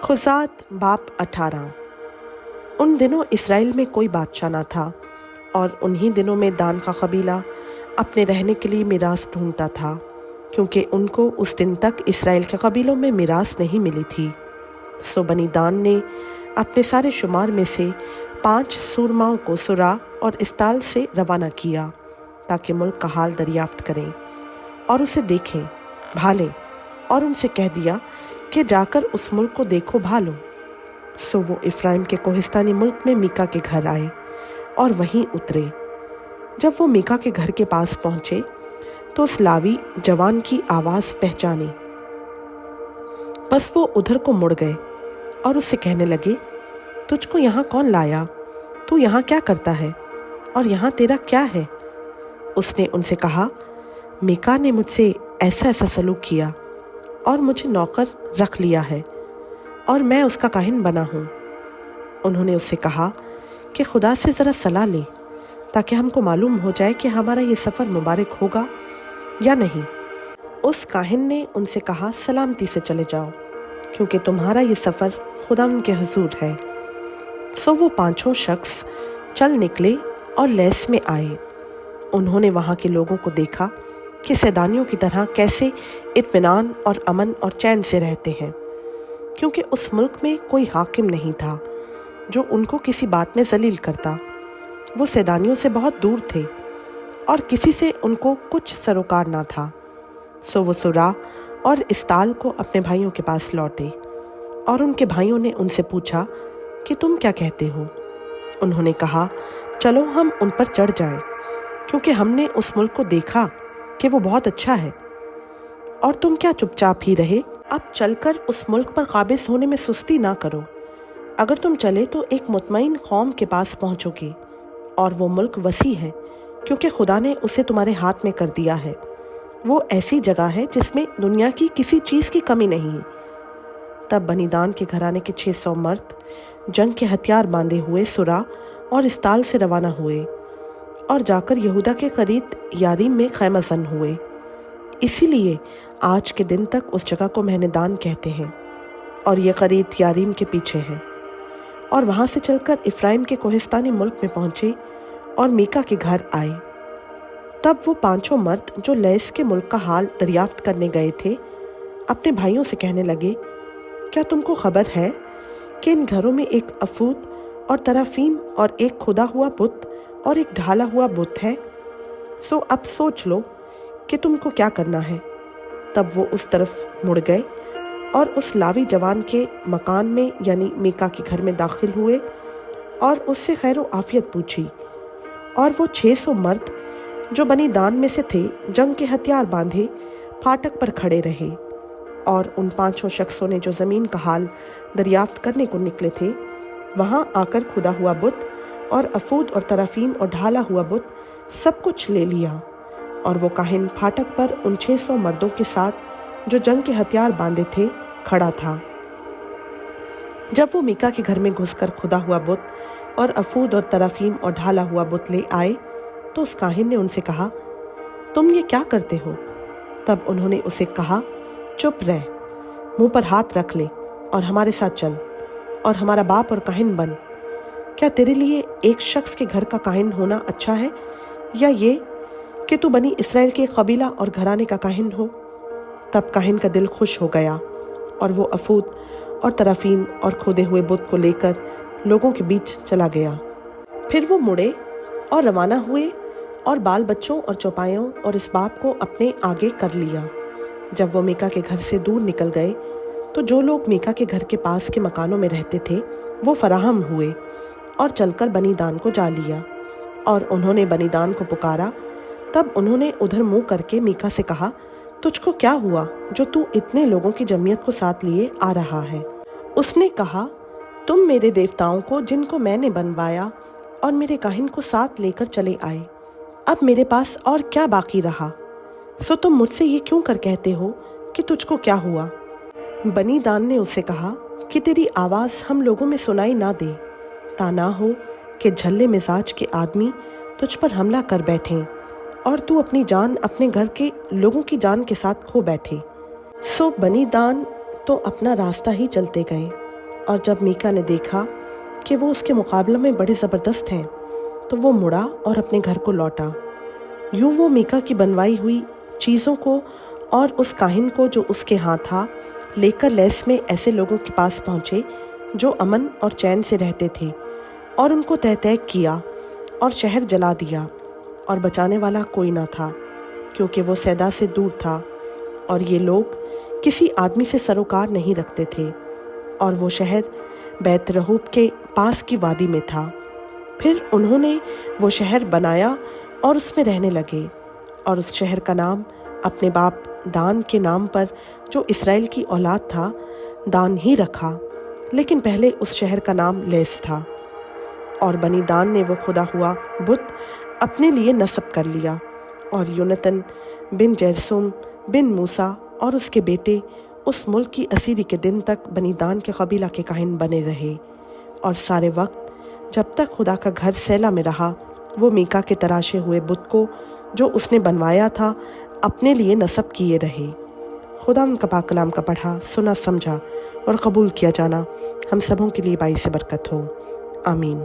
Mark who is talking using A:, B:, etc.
A: खुज़ात बाप 18। उन दिनों इसराइल में कोई बादशाह न था और उन्हीं दिनों में दान का कबीला अपने रहने के लिए मिरास ढूंढता था, क्योंकि उनको उस दिन तक इसराइल के कबीलों में मिरास नहीं मिली थी। सो बनी दान ने अपने सारे शुमार में से 5 सूरमाओं को सुरा और इस्ताल से रवाना किया, ताकि मुल्क का हाल दरियाफ्त करें और उसे देखें भालें, और उनसे कह दिया कि जाकर उस मुल्क को देखो भालो। सो वो इफ्राइम के कोहिस्तानी मुल्क में मीका के घर आए और वहीं उतरे। जब वो मीका के घर के पास पहुंचे तो उस लावी जवान की आवाज़ पहचानी। बस वो उधर को मुड़ गए और उससे कहने लगे, तुझको यहाँ कौन लाया? तू यहाँ क्या करता है और यहाँ तेरा क्या है? उसने उनसे कहा, मीका ने मुझसे ऐसा ऐसा सलूक किया और मुझे नौकर रख लिया है और मैं उसका काहिन बना हूँ। उन्होंने उससे कहा कि खुदा से ज़रा सलाह ले, ताकि हमको मालूम हो जाए कि हमारा ये सफ़र मुबारक होगा या नहीं। उस काहिन ने उनसे कहा, सलामती से चले जाओ, क्योंकि तुम्हारा ये सफ़र खुदावंद के हुजूर है। सो वो 5 शख्स चल निकले और लैस में आए। उन्होंने वहाँ के लोगों को देखा कि सैदानियों की तरह कैसे इत्मीनान और अमन और चैन से रहते हैं, क्योंकि उस मुल्क में कोई हाकिम नहीं था जो उनको किसी बात में जलील करता। वो सैदानियों से बहुत दूर थे और किसी से उनको कुछ सरोकार ना था। सो वो सुरा और इस्ताल को अपने भाइयों के पास लौटे और उनके भाइयों ने उनसे पूछा कि तुम क्या कहते हो? उन्होंने कहा, चलो हम उन पर चढ़ जाएं, क्योंकि हमने उस मुल्क को देखा कि वो बहुत अच्छा है। और तुम क्या चुपचाप ही रहे? अब चलकर उस मुल्क पर काबिज होने में सुस्ती ना करो। अगर तुम चले तो एक मुतमईन कौम के पास पहुंचोगे, और वो मुल्क वसी है, क्योंकि खुदा ने उसे तुम्हारे हाथ में कर दिया है। वो ऐसी जगह है जिसमें दुनिया की किसी चीज़ की कमी नहीं। तब बनी दान के घराने के 600 मर्द जंग के हथियार बांधे हुए सुरा और इस्ताल से रवाना हुए और जाकर यहूदा के करीब यारीम में खैमज़न हुए। इसीलिए आज के दिन तक उस जगह को महनेदान कहते हैं, और ये करीब यारीम के पीछे है। और वहाँ से चलकर इफ्राइम के कोहिस्तानी मुल्क में पहुँचे और मीका के घर आए। तब वो 5 मर्द जो लैस के मुल्क का हाल दरियाफ्त करने गए थे, अपने भाइयों से कहने लगे, क्या तुमको खबर है कि इन घरों में एक अफूद और तराफीम और एक खुदा हुआ बुत और एक ढाला हुआ बुत है? सो अब सोच लो कि तुमको क्या करना है। तब वो उस तरफ मुड़ गए और उस लावी जवान के मकान में यानी मीका के घर में दाखिल हुए और उससे खैर व आफियत पूछी। और वो 600 मर्द जो बनी दान में से थे जंग के हथियार बांधे फाटक पर खड़े रहे, और उन 5 शख्सों ने जो ज़मीन का हाल दरियाफ्त करने को निकले थे, वहाँ आकर खुदा हुआ बुत और अफूद और तराफीम और ढाला हुआ बुत सब कुछ ले लिया। और वो काहिन फाटक पर उन 600 मर्दों के साथ जो जंग के हथियार बांधे थे खड़ा था। जब वो मीका के घर में घुसकर खुदा हुआ बुत और अफूद और तराफीम और ढाला हुआ बुत ले आए, तो उस काहिन ने उनसे कहा, तुम ये क्या करते हो? तब उन्होंने उसे कहा, चुप रह, मुंह पर हाथ रख ले और हमारे साथ चल और हमारा बाप और काहिन बन। क्या तेरे लिए एक शख्स के घर का काहिन होना अच्छा है, या ये कि तू बनी इसराइल के कबीला और घराने का काहिन हो? तब काहिन का दिल खुश हो गया और वो अफूद और तराफीम और खोदे हुए बुत को लेकर लोगों के बीच चला गया। फिर वो मुड़े और रवाना हुए और बाल बच्चों और चौपायों और इस बाप को अपने आगे कर लिया। जब वो मीका के घर से दूर निकल गए तो जो लोग मीका के घर के पास के मकानों में रहते थे वो फराहम हुए और चलकर बनी दान को जा लिया, और उन्होंने बनी दान को पुकारा। तब उन्होंने उधर मुंह करके मीका से कहा, तुझको क्या हुआ जो तू इतने लोगों की जमीयत को साथ लिए आ रहा है? उसने कहा, तुम मेरे देवताओं को जिनको मैंने बनवाया और मेरे काहिन को साथ लेकर चले आए। अब मेरे पास और क्या बाकी रहा? सो तुम मुझसे ये क्यों कर कहते हो कि तुझको क्या हुआ? बनी दान ने उससे कहा कि तेरी आवाज़ हम लोगों में सुनाई ना दे, ता ना हो कि झल्ले मिजाज के आदमी तुझ पर हमला कर बैठें और तू अपनी जान अपने घर के लोगों की जान के साथ खो बैठे। सो बनी दान तो अपना रास्ता ही चलते गए اور جب میکا نے دیکھا کہ وہ اس کے مقابلے میں بڑے زبردست ہیں تو وہ مڑا اور اپنے گھر کو لوٹا۔ یوں وہ میکا کی بنوائی ہوئی چیزوں کو اور اس کاہن کو جو اس کے ہاں تھا لے کر لیس میں ایسے لوگوں کے پاس پہنچے جو امن اور چین سے رہتے تھے، اور ان کو تہ تیگ کیا اور شہر جلا دیا، اور بچانے والا کوئی نہ تھا کیونکہ وہ سیدا سے دور تھا، اور یہ لوگ کسی آدمی سے سروکار نہیں رکھتے تھے، اور وہ شہر بیت رہوب کے پاس کی وادی میں تھا۔ پھر انہوں نے وہ شہر بنایا اور اس میں رہنے لگے، اور اس شہر کا نام اپنے باپ دان کے نام پر جو اسرائیل کی اولاد تھا دان ہی رکھا، لیکن پہلے اس شہر کا نام لیس تھا۔ اور بنی دان نے وہ خدا ہوا بت اپنے لیے نصب کر لیا، اور یونتن بن جرسوم بن موسیٰ اور اس کے بیٹے اس ملک کی اسیری کے دن تک بنی دان کے قبیلہ کے کاہن بنے رہے، اور سارے وقت جب تک خدا کا گھر سیلا میں رہا وہ میکا کے تراشے ہوئے بت کو جو اس نے بنوایا تھا اپنے لیے نصب کیے رہے۔ خدا ان کا پاک کلام کا پڑھا، سنا، سمجھا اور قبول کیا جانا ہم سبوں کے لیے باعث برکت ہو، آمین۔